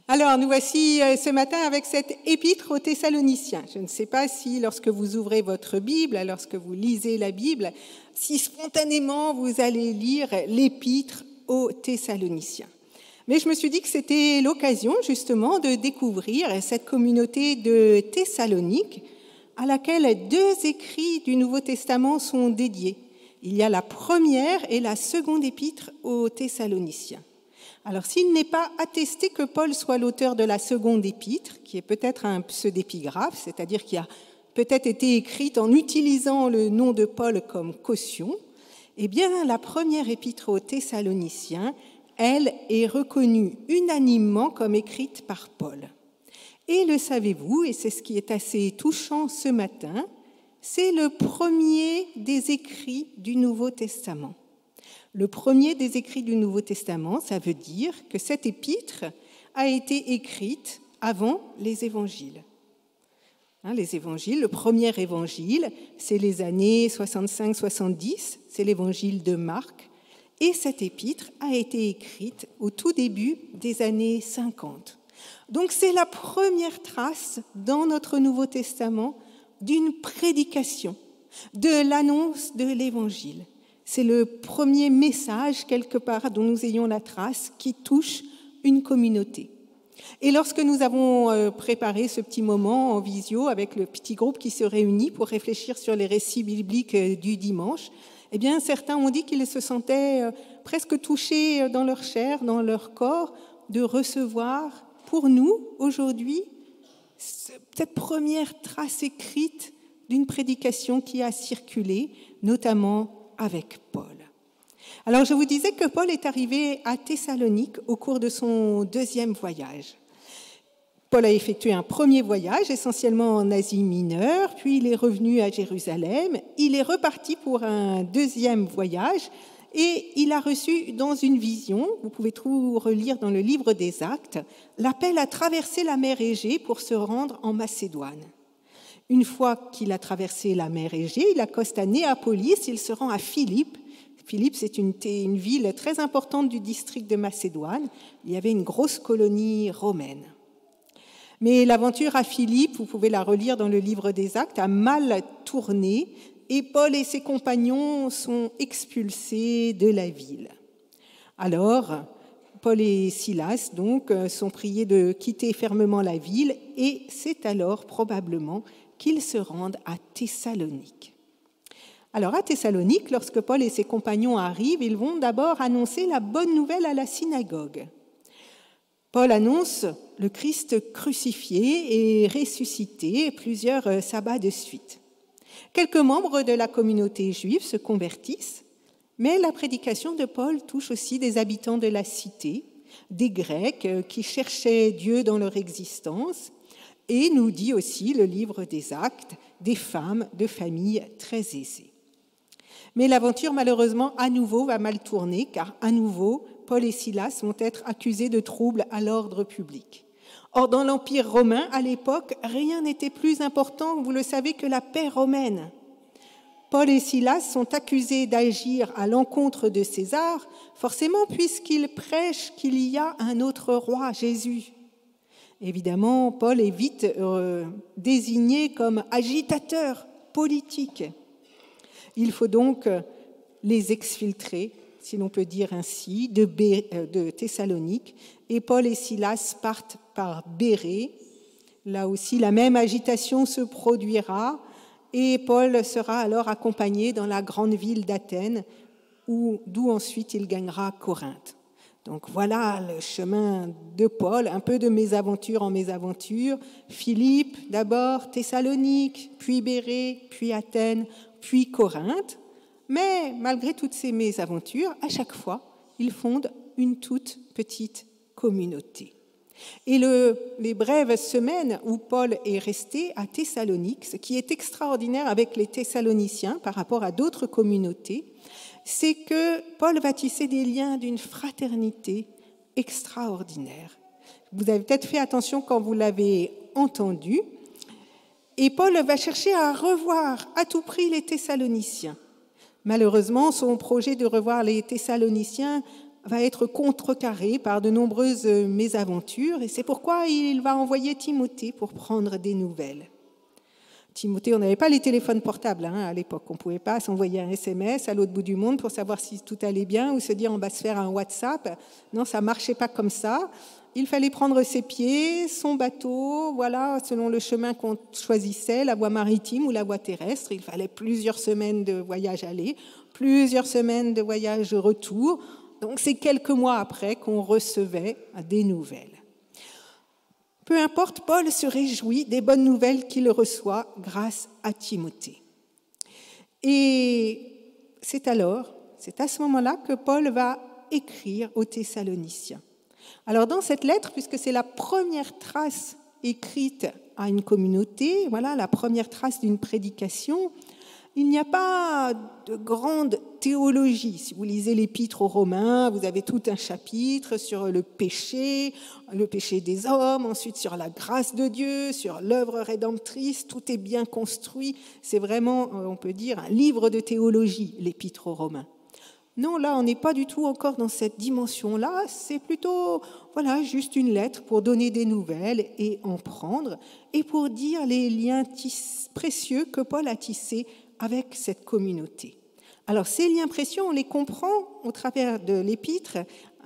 Alors, nous voici ce matin avec cette épître aux Thessaloniciens. Je ne sais pas si, lorsque vous ouvrez votre Bible, lorsque vous lisez la Bible, si spontanément vous allez lire l'épître aux Thessaloniciens. Mais je me suis dit que c'était l'occasion, justement, de découvrir cette communauté de Thessalonique à laquelle deux écrits du Nouveau Testament sont dédiés. Il y a la première et la seconde épître aux Thessaloniciens. Alors, s'il n'est pas attesté que Paul soit l'auteur de la seconde épître, qui est peut-être un pseudépigraphe, c'est-à-dire qui a peut-être été écrite en utilisant le nom de Paul comme caution, eh bien, la première épître aux Thessaloniciens, elle, est reconnue unanimement comme écrite par Paul. Et le savez-vous, et c'est ce qui est assez touchant ce matin, c'est le premier des écrits du Nouveau Testament. Le premier des écrits du Nouveau Testament, ça veut dire que cette épître a été écrite avant les évangiles. Les évangiles, le premier évangile, c'est les années 65-70, c'est l'évangile de Marc, et cette épître a été écrite au tout début des années 50. Donc c'est la première trace dans notre Nouveau Testament d'une prédication, de l'annonce de l'évangile. C'est le premier message, quelque part, dont nous ayons la trace, qui touche une communauté. Et lorsque nous avons préparé ce petit moment en visio avec le petit groupe qui se réunit pour réfléchir sur les récits bibliques du dimanche, eh bien, certains ont dit qu'ils se sentaient presque touchés dans leur chair, dans leur corps, de recevoir pour nous, aujourd'hui, cette première trace écrite d'une prédication qui a circulé, notamment avec Paul. Alors, je vous disais que Paul est arrivé à Thessalonique au cours de son deuxième voyage. Paul a effectué un premier voyage, essentiellement en Asie mineure, puis il est revenu à Jérusalem. Il est reparti pour un deuxième voyage et il a reçu dans une vision, vous pouvez tout relire dans le livre des Actes, l'appel à traverser la mer Égée pour se rendre en Macédoine. Une fois qu'il a traversé la mer Égée, il accoste à Néapolis, il se rend à Philippe. Philippe, c'est une ville très importante du district de Macédoine. Il y avait une grosse colonie romaine. Mais l'aventure à Philippe, vous pouvez la relire dans le livre des Actes, a mal tourné et Paul et ses compagnons sont expulsés de la ville. Alors, Paul et Silas, donc, sont priés de quitter fermement la ville et c'est alors probablement qu'ils se rendent à Thessalonique. Alors à Thessalonique, lorsque Paul et ses compagnons arrivent, ils vont d'abord annoncer la bonne nouvelle à la synagogue. Paul annonce le Christ crucifié et ressuscité plusieurs sabbats de suite. Quelques membres de la communauté juive se convertissent, mais la prédication de Paul touche aussi des habitants de la cité, des Grecs qui cherchaient Dieu dans leur existence, et nous dit aussi le livre des Actes, des femmes de familles très aisées. Mais l'aventure, malheureusement, à nouveau va mal tourner, car à nouveau, Paul et Silas vont être accusés de troubles à l'ordre public. Or, dans l'Empire romain, à l'époque, rien n'était plus important, vous le savez, que la paix romaine. Paul et Silas sont accusés d'agir à l'encontre de César, forcément puisqu'ils prêchent qu'il y a un autre roi, Jésus. Évidemment, Paul est vite désigné comme agitateur politique. Il faut donc les exfiltrer, si l'on peut dire ainsi, de Thessalonique. Et Paul et Silas partent par Bérée. Là aussi, la même agitation se produira et Paul sera alors accompagné dans la grande ville d'Athènes, d'où ensuite il gagnera Corinthe. Donc voilà le chemin de Paul, un peu de mésaventure en mésaventure. Philippe d'abord, Thessalonique, puis Bérée, puis Athènes, puis Corinthe. Mais malgré toutes ces mésaventures, à chaque fois, il fonde une toute petite communauté. Et les brèves semaines où Paul est resté à Thessalonique, ce qui est extraordinaire avec les Thessaloniciens par rapport à d'autres communautés, c'est que Paul va tisser des liens d'une fraternité extraordinaire. Vous avez peut-être fait attention quand vous l'avez entendu. Et Paul va chercher à revoir à tout prix les Thessaloniciens. Malheureusement, son projet de revoir les Thessaloniciens va être contrecarré par de nombreuses mésaventures et c'est pourquoi il va envoyer Timothée pour prendre des nouvelles. Timothée, on n'avait pas les téléphones portables à l'époque, on ne pouvait pas s'envoyer un SMS à l'autre bout du monde pour savoir si tout allait bien ou se dire on va se faire un WhatsApp. Non, ça ne marchait pas comme ça. Il fallait prendre ses pieds, son bateau, voilà, selon le chemin qu'on choisissait, la voie maritime ou la voie terrestre. Il fallait plusieurs semaines de voyage aller, plusieurs semaines de voyage retour. Donc c'est quelques mois après qu'on recevait des nouvelles. Peu importe, Paul se réjouit des bonnes nouvelles qu'il reçoit grâce à Timothée. Et c'est à ce moment-là que Paul va écrire aux Thessaloniciens. Alors dans cette lettre, puisque c'est la première trace écrite à une communauté, voilà, la première trace d'une prédication, il n'y a pas de grande théologie. Si vous lisez l'Épître aux Romains, vous avez tout un chapitre sur le péché des hommes, ensuite sur la grâce de Dieu, sur l'œuvre rédemptrice, tout est bien construit. C'est vraiment, on peut dire, un livre de théologie, l'Épître aux Romains. Non, là, on n'est pas du tout encore dans cette dimension-là. C'est plutôt, voilà, juste une lettre pour donner des nouvelles et en prendre, et pour dire les liens précieux que Paul a tissés avec cette communauté. Alors, ces liens précieux, on les comprend au travers de l'Épître,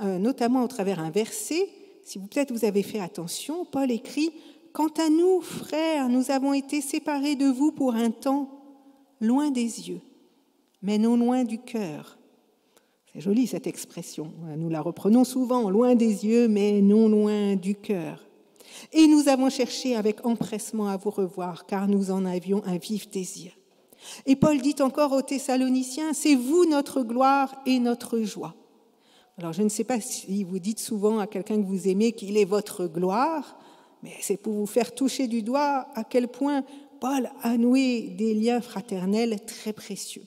notamment au travers un verset. Si peut-être vous avez fait attention, Paul écrit « Quant à nous, frères, nous avons été séparés de vous pour un temps, loin des yeux, mais non loin du cœur. » C'est joli cette expression, nous la reprenons souvent, loin des yeux, mais non loin du cœur. Et nous avons cherché avec empressement à vous revoir, car nous en avions un vif désir. Et Paul dit encore aux Thessaloniciens, c'est vous notre gloire et notre joie. Alors je ne sais pas si vous dites souvent à quelqu'un que vous aimez qu'il est votre gloire, mais c'est pour vous faire toucher du doigt à quel point Paul a noué des liens fraternels très précieux.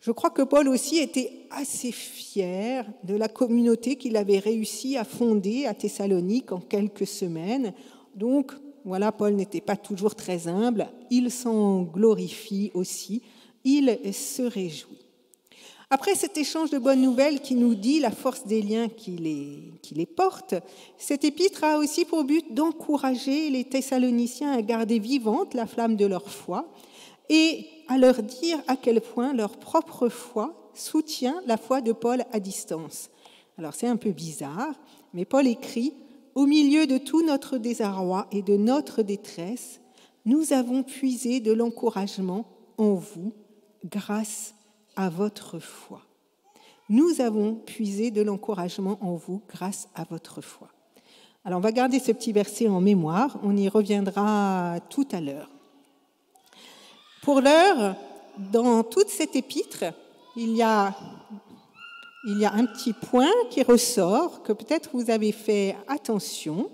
Je crois que Paul aussi était assez fier de la communauté qu'il avait réussi à fonder à Thessalonique en quelques semaines. Donc, voilà, Paul n'était pas toujours très humble, il s'en glorifie aussi, il se réjouit. Après cet échange de bonnes nouvelles qui nous dit la force des liens qui les portent, cet épître a aussi pour but d'encourager les Thessaloniciens à garder vivante la flamme de leur foi et à leur dire à quel point leur propre foi soutient la foi de Paul à distance. Alors c'est un peu bizarre, mais Paul écrit « Au milieu de tout notre désarroi et de notre détresse, nous avons puisé de l'encouragement en vous grâce à votre foi. » Nous avons puisé de l'encouragement en vous grâce à votre foi. Alors on va garder ce petit verset en mémoire, on y reviendra tout à l'heure. Pour l'heure, dans toute cette épître, il y a un petit point qui ressort, que peut-être vous avez fait attention.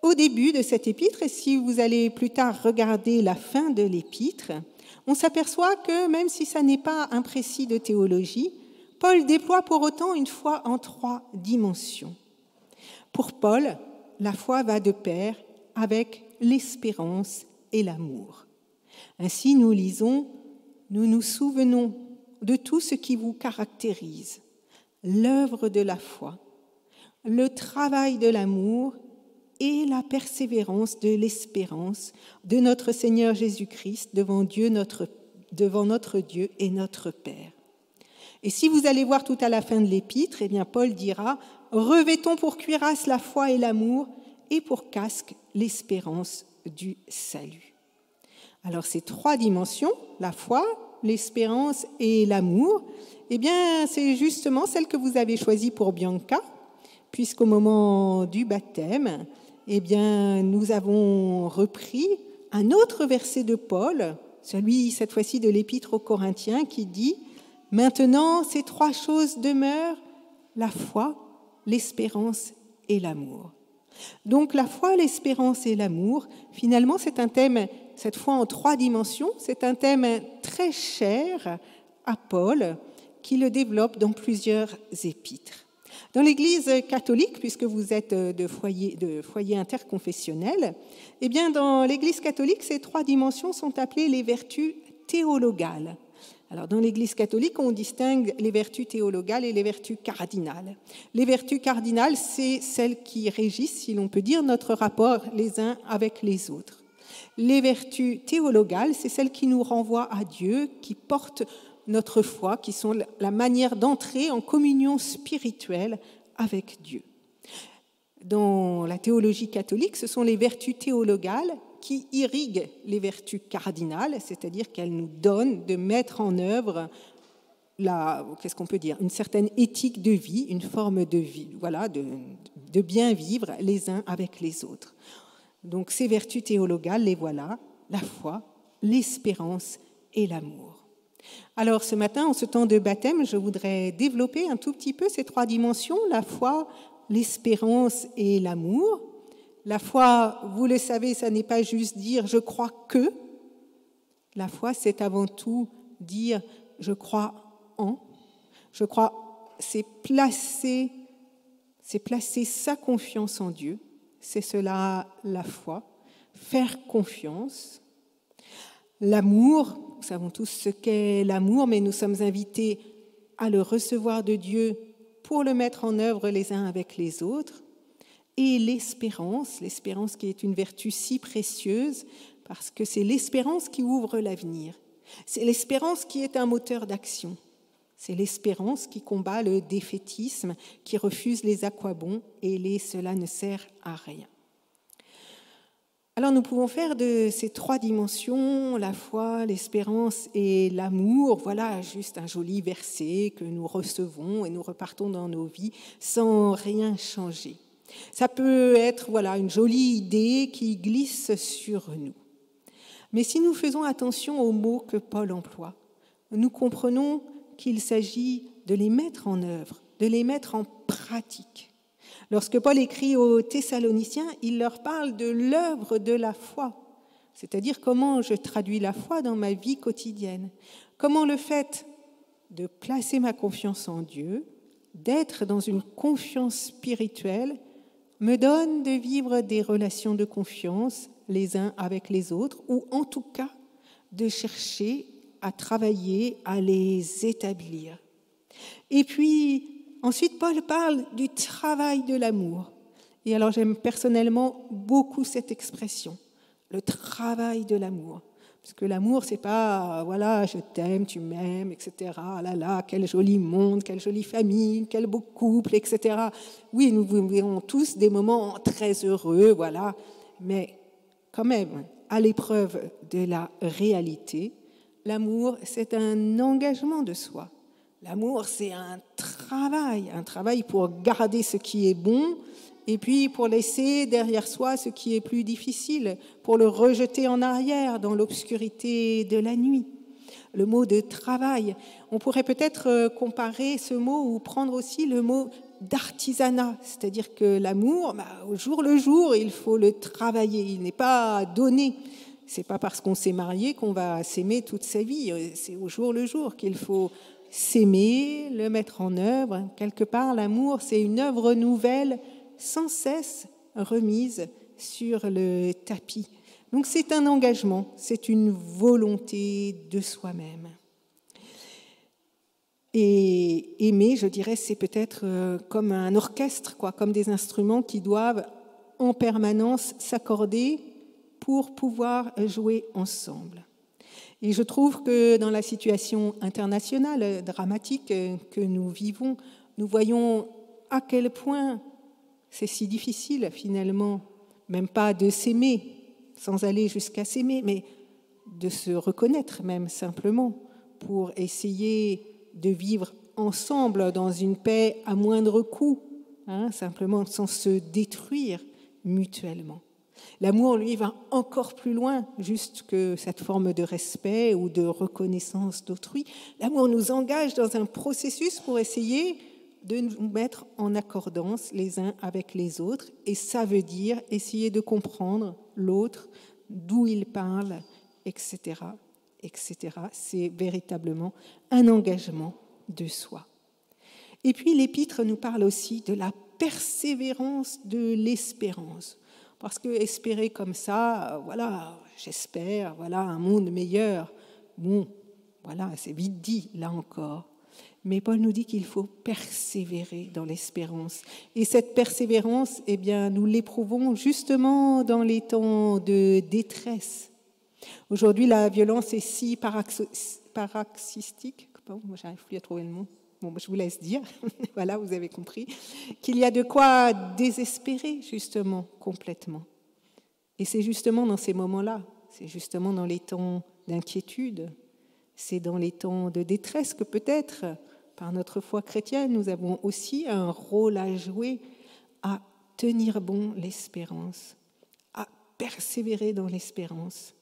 Au début de cette épître, et si vous allez plus tard regarder la fin de l'épître, on s'aperçoit que même si ça n'est pas un précis de théologie, Paul déploie pour autant une foi en 3 dimensions. Pour Paul, la foi va de pair avec l'espérance et l'amour. Ainsi, nous lisons « Nous nous souvenons de tout ce qui vous caractérise, l'œuvre de la foi, le travail de l'amour et la persévérance de l'espérance de notre Seigneur Jésus-Christ devant notre Dieu et notre Père. » Et si vous allez voir tout à la fin de l'épître, eh bien Paul dira « Revêtons pour cuirasse la foi et l'amour et pour casque l'espérance du salut. » Alors ces 3 dimensions, la foi, l'espérance et l'amour, eh bien c'est justement celle que vous avez choisie pour Bianca, puisqu'au moment du baptême, eh bien nous avons repris un autre verset de Paul, celui cette fois-ci de l'Épître aux Corinthiens, qui dit « Maintenant ces 3 choses demeurent, la foi, l'espérance et l'amour. » Donc la foi, l'espérance et l'amour, finalement c'est un thème, cette fois en 3 dimensions, c'est un thème très cher à Paul qui le développe dans plusieurs épîtres. Dans l'Église catholique, puisque vous êtes de foyer interconfessionnel, eh bien dans l'Église catholique, ces 3 dimensions sont appelées les vertus théologales. Alors, dans l'Église catholique, on distingue les vertus théologales et les vertus cardinales. Les vertus cardinales, c'est celles qui régissent, si l'on peut dire, notre rapport les uns avec les autres. Les vertus théologales, c'est celles qui nous renvoient à Dieu, qui portent notre foi, qui sont la manière d'entrer en communion spirituelle avec Dieu. Dans la théologie catholique, ce sont les vertus théologales qui irriguent les vertus cardinales, c'est-à-dire qu'elles nous donnent de mettre en œuvre une certaine éthique de vie, une forme de vie, voilà, de bien vivre les uns avec les autres. Donc ces vertus théologales, les voilà, la foi, l'espérance et l'amour. Alors ce matin, en ce temps de baptême, je voudrais développer un tout petit peu ces trois dimensions, la foi, l'espérance et l'amour. La foi, vous le savez, ça n'est pas juste dire « je crois que ». La foi, c'est avant tout dire « je crois en ». Je crois, c'est placer sa confiance en Dieu. C'est cela la foi, faire confiance. L'amour, nous savons tous ce qu'est l'amour, mais nous sommes invités à le recevoir de Dieu pour le mettre en œuvre les uns avec les autres. Et l'espérance qui est une vertu si précieuse, parce que c'est l'espérance qui ouvre l'avenir. C'est l'espérance qui est un moteur d'action. C'est l'espérance qui combat le défaitisme, qui refuse les aquabons et cela ne sert à rien. Alors nous pouvons faire de ces trois dimensions, la foi, l'espérance et l'amour, voilà juste un joli verset que nous recevons et nous repartons dans nos vies sans rien changer. Ça peut être une jolie idée qui glisse sur nous. Mais si nous faisons attention aux mots que Paul emploie, nous comprenons qu'il s'agit de les mettre en œuvre, de les mettre en pratique. Lorsque Paul écrit aux Thessaloniciens, il leur parle de l'œuvre de la foi, c'est-à-dire comment je traduis la foi dans ma vie quotidienne, comment le fait de placer ma confiance en Dieu, d'être dans une confiance spirituelle, me donne de vivre des relations de confiance les uns avec les autres, ou en tout cas de chercher à travailler, à les établir. Et puis, ensuite, Paul parle du travail de l'amour. Et alors, j'aime personnellement beaucoup cette expression, le travail de l'amour. Parce que l'amour, c'est pas, je t'aime, tu m'aimes, etc. Ah là là, quel joli monde, quelle jolie famille, quel beau couple, etc. Oui, nous vivons tous des moments très heureux, mais quand même, à l'épreuve de la réalité, l'amour, c'est un engagement de soi. L'amour, c'est un travail pour garder ce qui est bon, et puis pour laisser derrière soi ce qui est plus difficile, pour le rejeter en arrière dans l'obscurité de la nuit. Le mot de travail, on pourrait peut-être comparer ce mot ou prendre aussi le mot d'artisanat, c'est-à-dire que l'amour, au jour le jour, il faut le travailler, il n'est pas donné. C'est pas parce qu'on s'est marié qu'on va s'aimer toute sa vie, c'est au jour le jour qu'il faut s'aimer, le mettre en œuvre. Quelque part, l'amour, c'est une œuvre nouvelle sans cesse remise sur le tapis. Donc c'est un engagement, c'est une volonté de soi-même. Et aimer, je dirais, c'est peut-être comme un orchestre, comme des instruments qui doivent en permanence s'accorder pour pouvoir jouer ensemble. Et je trouve que dans la situation internationale dramatique que nous vivons, nous voyons à quel point c'est si difficile finalement, même pas de s'aimer, sans aller jusqu'à s'aimer, mais de se reconnaître même simplement pour essayer de vivre ensemble dans une paix à moindre coût, simplement sans se détruire mutuellement. L'amour, lui, va encore plus loin, juste que cette forme de respect ou de reconnaissance d'autrui. L'amour nous engage dans un processus pour essayer de nous mettre en accordance les uns avec les autres. Et ça veut dire essayer de comprendre l'autre, d'où il parle, etc., etc. C'est véritablement un engagement de soi. Et puis l'Épître nous parle aussi de la persévérance de l'espérance. Parce que espérer comme ça, j'espère, un monde meilleur. Bon, Voilà, c'est vite dit, là encore. Mais Paul nous dit qu'il faut persévérer dans l'espérance. Et cette persévérance, eh bien, nous l'éprouvons justement dans les temps de détresse. Aujourd'hui, la violence est si paroxystique. Moi, j'arrive plus à trouver le mot. Bon, je vous laisse dire. Voilà, vous avez compris. Qu'il y a de quoi désespérer, justement, complètement. Et c'est justement dans ces moments-là, c'est justement dans les temps d'inquiétude, c'est dans les temps de détresse que peut-être, par notre foi chrétienne, nous avons aussi un rôle à jouer à tenir bon l'espérance, à persévérer dans l'espérance.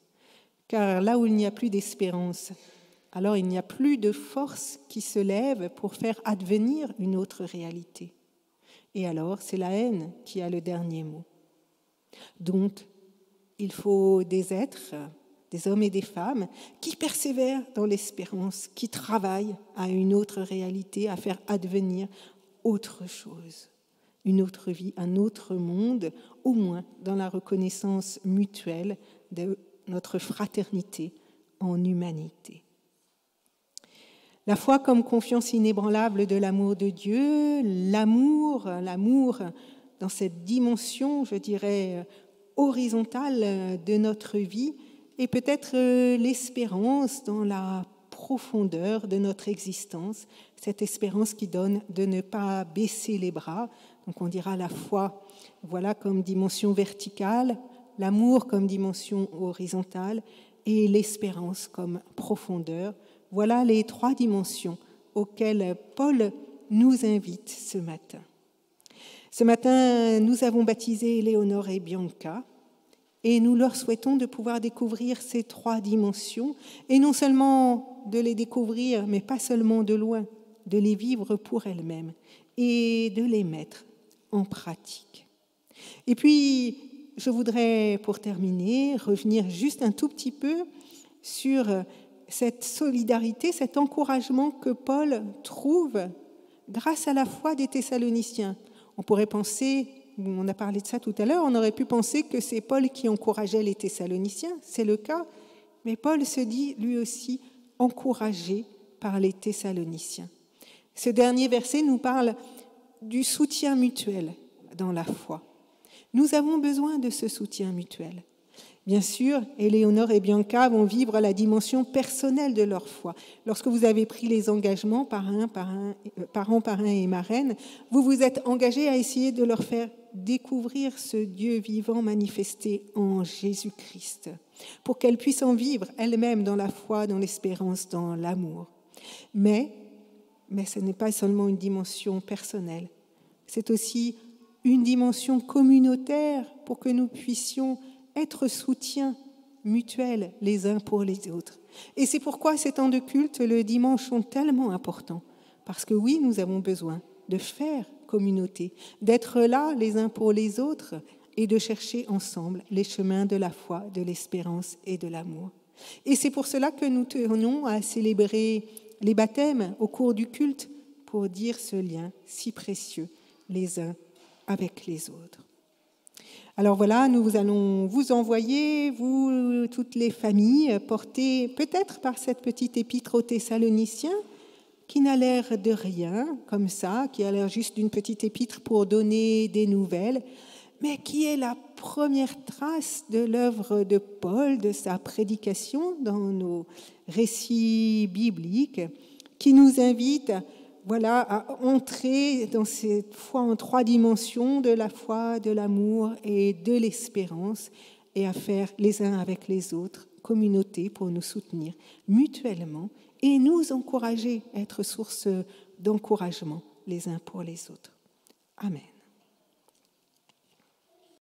Car là où il n'y a plus d'espérance, alors il n'y a plus de force qui se lève pour faire advenir une autre réalité. Et alors, c'est la haine qui a le dernier mot. Donc, il faut des êtres, des hommes et des femmes, qui persévèrent dans l'espérance, qui travaillent à une autre réalité, à faire advenir autre chose, une autre vie, un autre monde, au moins dans la reconnaissance mutuelle de notre fraternité en humanité. La foi comme confiance inébranlable de l'amour de Dieu, l'amour dans cette dimension, je dirais, horizontale de notre vie, et peut-être l'espérance dans la profondeur de notre existence, cette espérance qui donne de ne pas baisser les bras. Donc on dira la foi, voilà, comme dimension verticale, l'amour comme dimension horizontale et l'espérance comme profondeur. Voilà les trois dimensions auxquelles Paul nous invite ce matin. Ce matin, nous avons baptisé Éléonore et Bianca et nous leur souhaitons de pouvoir découvrir ces trois dimensions et non seulement de les découvrir, mais pas seulement de loin, de les vivre pour elles-mêmes et de les mettre en pratique. Et puis, je voudrais, pour terminer, revenir juste un tout petit peu sur cette solidarité, cet encouragement que Paul trouve grâce à la foi des Thessaloniciens. On pourrait penser, on a parlé de ça tout à l'heure, on aurait pu penser que c'est Paul qui encourageait les Thessaloniciens, c'est le cas, mais Paul se dit lui aussi encouragé par les Thessaloniciens. Ce dernier verset nous parle du soutien mutuel dans la foi. Nous avons besoin de ce soutien mutuel. Bien sûr, Éléonore et Bianca vont vivre la dimension personnelle de leur foi. Lorsque vous avez pris les engagements parrain et marraine, vous vous êtes engagés à essayer de leur faire découvrir ce Dieu vivant manifesté en Jésus-Christ, pour qu'elles puissent en vivre elles-mêmes dans la foi, dans l'espérance, dans l'amour. Mais ce n'est pas seulement une dimension personnelle, c'est aussi une dimension communautaire pour que nous puissions être soutien mutuel les uns pour les autres. Et c'est pourquoi ces temps de culte le dimanche sont tellement importants. Parce que oui, nous avons besoin de faire communauté, d'être là les uns pour les autres et de chercher ensemble les chemins de la foi, de l'espérance et de l'amour. Et c'est pour cela que nous tenons à célébrer les baptêmes au cours du culte pour dire ce lien si précieux les uns avec les autres. Alors voilà, nous allons vous envoyer, vous, toutes les familles, portées peut-être par cette petite épître aux Thessaloniciens, qui n'a l'air de rien, comme ça, qui a l'air juste d'une petite épître pour donner des nouvelles, mais qui est la première trace de l'œuvre de Paul, de sa prédication dans nos récits bibliques, qui nous invite à entrer dans cette foi en trois dimensions de la foi, de l'amour et de l'espérance et à faire les uns avec les autres communauté pour nous soutenir mutuellement et nous encourager à être source d'encouragement les uns pour les autres. Amen.